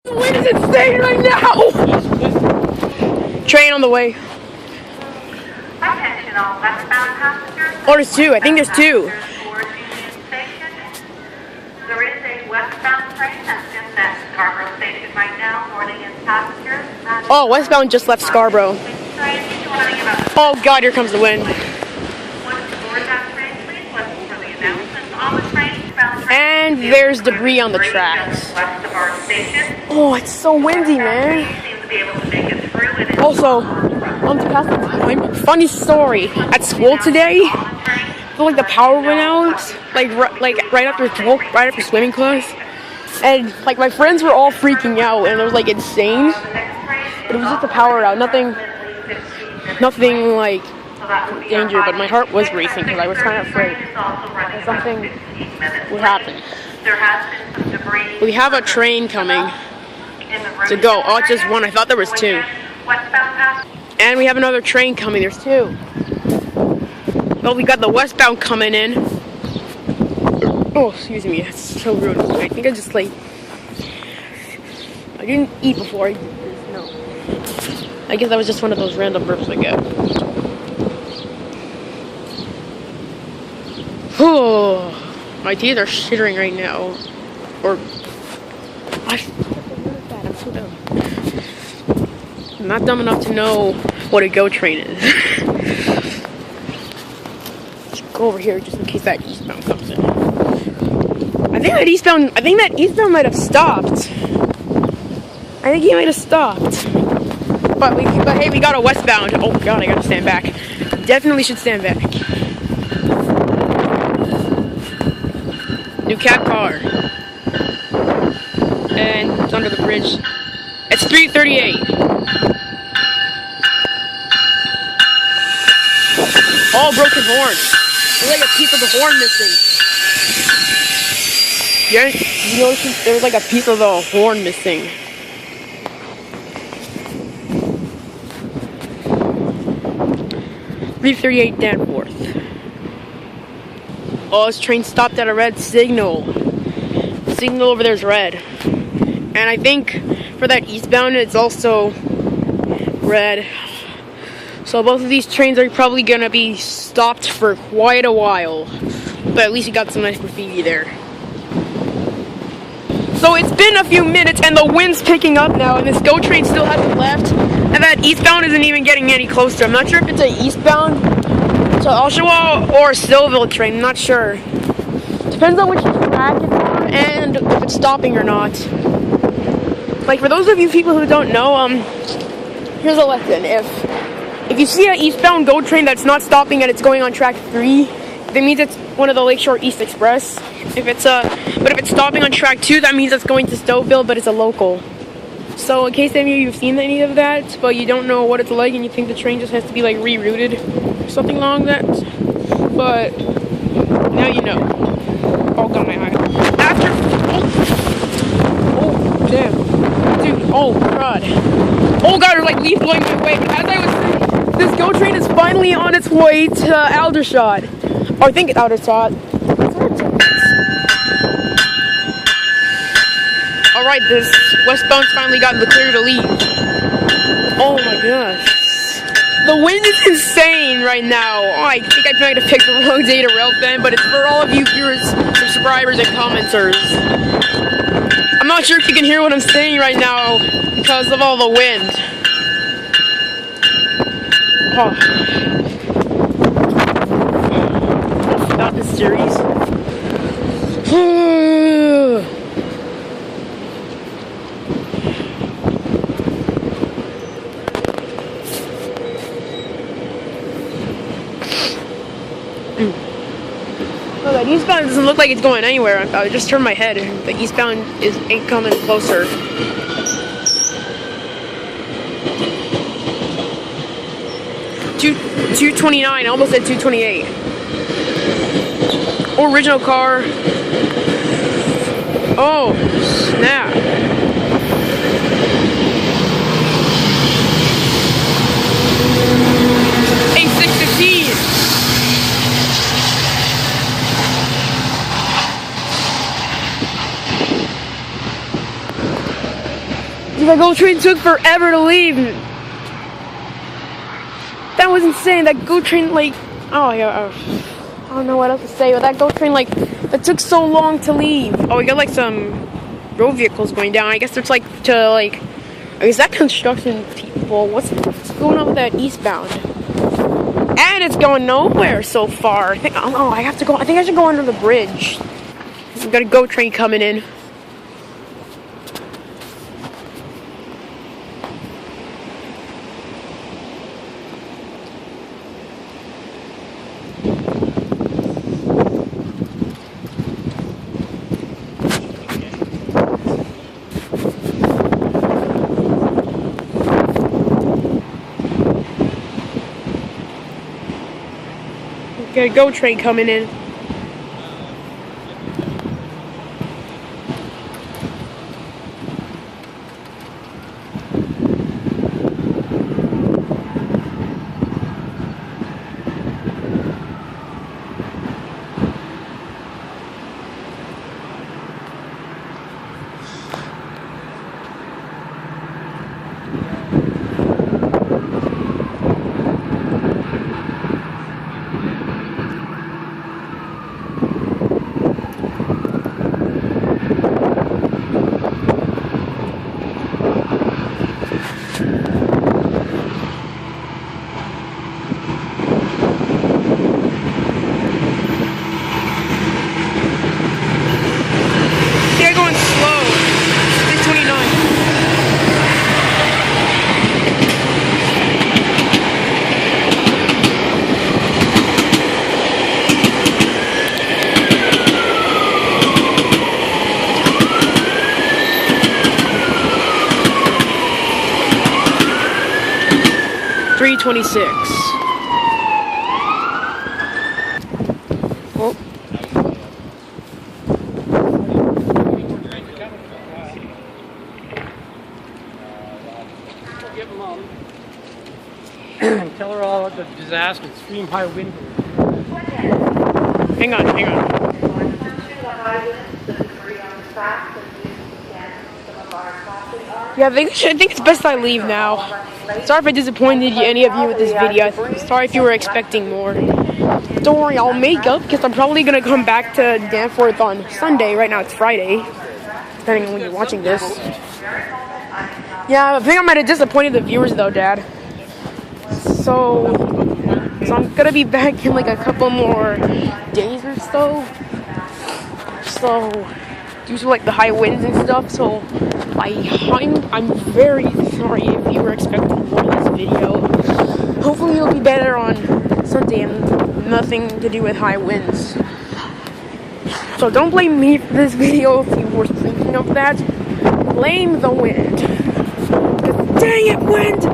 The wind is insane right now! Train on the way. Oh, there's two. I think there's two. There is a westbound train that's in that Scarborough station right now, boarding in passengers. Oh, westbound just left Scarborough. Oh God, here comes the wind. And there's debris on the tracks. Oh, it's so windy, man. Also, to pass the time, funny story. At school today, I feel like the power went out, like right after swimming class, and like my friends were all freaking out, and it was like insane. But it was just the power out, nothing like danger. But my heart was racing because I was kind of afraid that something would happen. We have a train coming to go. Oh, it's just one. I thought there was two. And we have another train coming. There's two. Well, we got the westbound coming in. Oh, excuse me. It's so rude. I think I just I didn't eat before I did this. No. I guess that was just one of those random burps I get. Oh, my teeth are shittering right now. I'm so dumb. I'm not dumb enough to know what a GO train is. Let's go over here just in case that eastbound comes in. I think that eastbound might have stopped. I think he might have stopped. But hey, we got a westbound. Oh God, I gotta stand back. Definitely should stand back. New cab car. And it's under the bridge. It's 3:38. Oh, broken horn. There's like a piece of the horn missing. Yeah, you notice there's like a piece of the horn missing. .338 Danforth. Oh, this train stopped at a red signal. The signal over there is red. And I think for that eastbound, it's also red. So both of these trains are probably going to be stopped for quite a while. But at least you got some nice graffiti there. So it's been a few minutes and the wind's picking up now. And this GO train still hasn't left. And that eastbound isn't even getting any closer. I'm not sure if it's an eastbound to Oshawa or Stillville train. I'm not sure. Depends on which track it's on and if it's stopping or not. Like for those of you people who don't know, here's a lesson. If you see an eastbound GO train that's not stopping and it's going on track 3, that means it's one of the Lakeshore East Express. But if it's stopping on track 2, that means it's going to Stouffville, but it's a local. So in case any of you have seen any of that, but you don't know what it's like and you think the train just has to be like rerouted or something along that, but now you know. Oh God, my eye. Oh damn, dude. Oh God. Oh God, there's like leaves blowing my way. But as I was saying, this GO train is finally on its way to Aldershot. Oh, I think it's Aldershot. Alright, this westbound's finally gotten the clear to leave. Oh my gosh. The wind is insane right now. Oh, I think I might have picked the wrong day to rail fan, but it's for all of you viewers, subscribers, and commenters. I'm not sure if you can hear what I'm saying right now because of all the wind. Oh. Not this series. Oh, that eastbound doesn't look like it's going anywhere. I just turned my head. The eastbound ain't coming closer. $229, almost at $228. Original car. Oh, snap. A615. The GO train took forever to leave. That was insane. That GO train, like, oh yeah, I don't know what else to say. But that GO train, like, that took so long to leave. Oh, we got like some road vehicles going down. I guess it's like is that construction people? What's going on with that eastbound? And it's going nowhere so far. I think I have to go. I think I should go under the bridge. We got a GO train coming in. Got a GO train coming in. They're going slow. 329. Oh. Tell her all about the disaster, extreme high wind. Hang on. Yeah, I think it's best I leave now. Sorry if I disappointed any of you with this video. Sorry if you were expecting more. Don't worry, I'll make up because I'm probably gonna come back to Danforth on Sunday. Right now it's Friday, depending on when you're watching this. Yeah, I think I might have disappointed the viewers though, Dad. So I'm gonna be back in like a couple more days or so. So due to like the high winds and stuff, so I'm very sorry if you were expecting more of this video. Hopefully it'll be better on Sunday and nothing to do with high winds. So don't blame me for this video if you were thinking of that. Blame the wind. 'Cause dang it, wind!